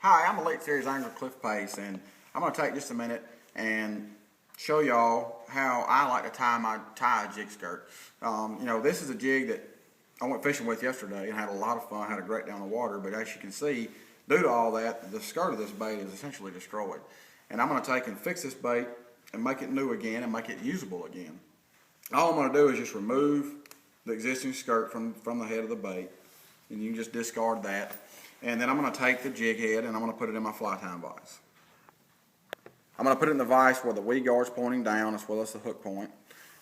Hi, I'm Elite Series Angler Cliff Pace, and I'm going to take just a minute and show y'all how I like to tie a jig skirt. This is a jig that I went fishing with yesterday and had a lot of fun, had a great day on the water, but as you can see, due to all that, the skirt of this bait is essentially destroyed. And I'm going to take and fix this bait and make it new again and make it usable again. All I'm going to do is just remove the existing skirt from the head of the bait, and you can just discard that. And then I'm going to take the jig head and I'm going to put it in my fly tying vise. I'm going to put it in the vise where the weed guard's pointing down as well as the hook point.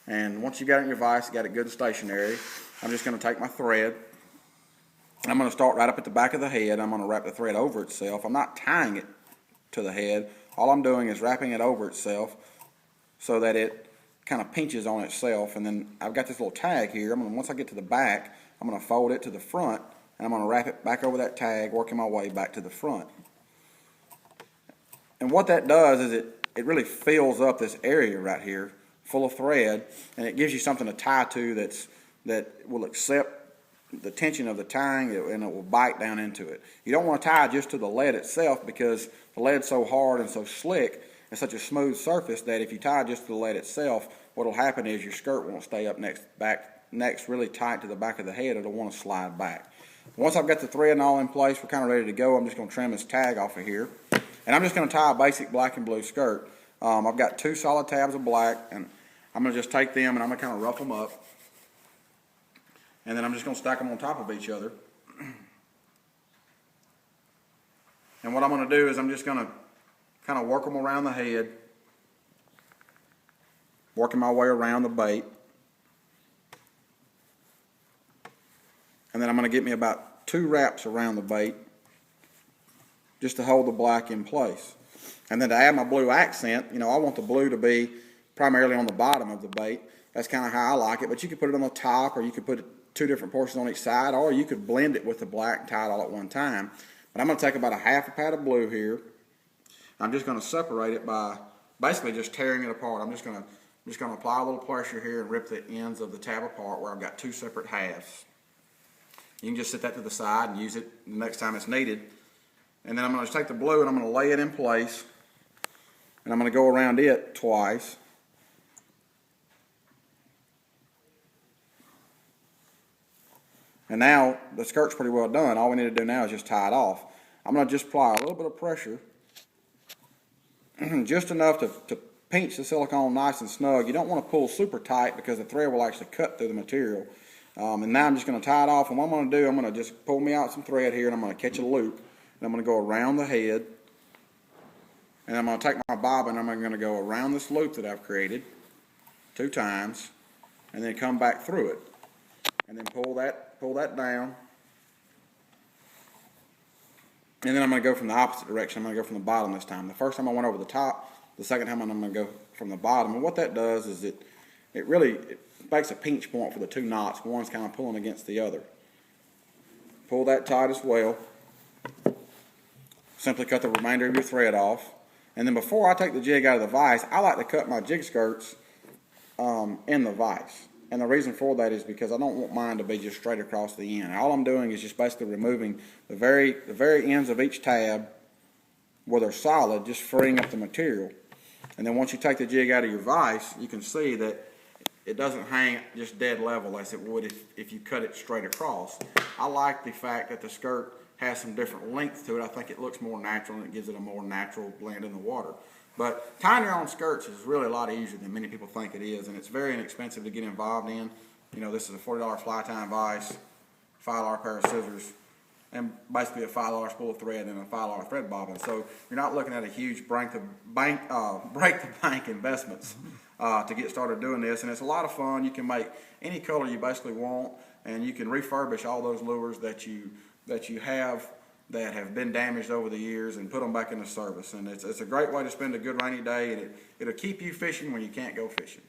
And once you got it in your vise, you got it good and stationary, I'm just going to take my thread. I'm going to start right up at the back of the head. I'm going to wrap the thread over itself. I'm not tying it to the head. All I'm doing is wrapping it over itself so that it kind of pinches on itself. And then I've got this little tag here. Once I get to the back, I'm going to fold it to the front. And I'm going to wrap it back over that tag, working my way back to the front. And what that does is it really fills up this area right here full of thread, and it gives you something to tie to that will accept the tension of the tying, and it will bite down into it. You don't want to tie just to the lead itself, because the lead's so hard and so slick and such a smooth surface that if you tie just to the lead itself, what will happen is your skirt won't stay up next really tight to the back of the head. It'll want to slide back. Once I've got the thread and all in place, we're kind of ready to go. I'm just going to trim this tag off of here. And I'm just going to tie a basic black and blue skirt. I've got 2 solid tabs of black, and I'm going to just take them and I'm going to kind of rough them up. And then I'm just going to stack them on top of each other. And what I'm going to do is I'm just going to kind of work them around the head, working my way around the bait. And then I'm going to get me about 2 wraps around the bait just to hold the black in place. And then to add my blue accent, I want the blue to be primarily on the bottom of the bait. That's kind of how I like it, but you could put it on the top, or you could put 2 different portions on each side, or you could blend it with the black and tie it all at one time. But I'm going to take about a half a pad of blue here. I'm just going to separate it by basically just tearing it apart. I'm just going to apply a little pressure here and rip the ends of the tab apart where I've got 2 separate halves. You can just set that to the side and use it the next time it's needed. And then I'm going to take the blue and I'm going to lay it in place, and I'm going to go around it twice. And now the skirt's pretty well done. All we need to do now is just tie it off. I'm going to just apply a little bit of pressure, just enough to pinch the silicone nice and snug. You don't want to pull super tight because the thread will actually cut through the material. And now I'm just going to tie it off, and what I'm going to do, I'm going to just pull me out some thread here, and I'm going to catch a loop, and I'm going to go around the head, and I'm going to take my bobbin, and I'm going to go around this loop that I've created 2 times, and then come back through it, and then pull that down, and then I'm going to go from the opposite direction. I'm going to go from the bottom this time. The first time I went over the top, the second time I'm going to go from the bottom, and what that does is it really makes a pinch point for the 2 knots. One's kind of pulling against the other. Pull that tight as well. Simply cut the remainder of your thread off. And then before I take the jig out of the vise, I like to cut my jig skirts in the vise. And the reason for that is because I don't want mine to be just straight across the end. All I'm doing is just basically removing the very ends of each tab where they're solid, just freeing up the material. And then once you take the jig out of your vise, you can see that it doesn't hang just dead level as it would if you cut it straight across. I like the fact that the skirt has some different length to it. I think it looks more natural, and it gives it a more natural blend in the water. But tying your own skirts is really a lot easier than many people think it is, and it's very inexpensive to get involved in. This is a $40 fly tying vise, $5 pair of scissors, and basically a $5 spool of thread and a $5 thread bobbin. So you're not looking at a huge break the bank investments to get started doing this, and it's a lot of fun. You can make any color you basically want, and you can refurbish all those lures that you have that have been damaged over the years and put them back into service. And it's a great way to spend a good rainy day, and it'll keep you fishing when you can't go fishing.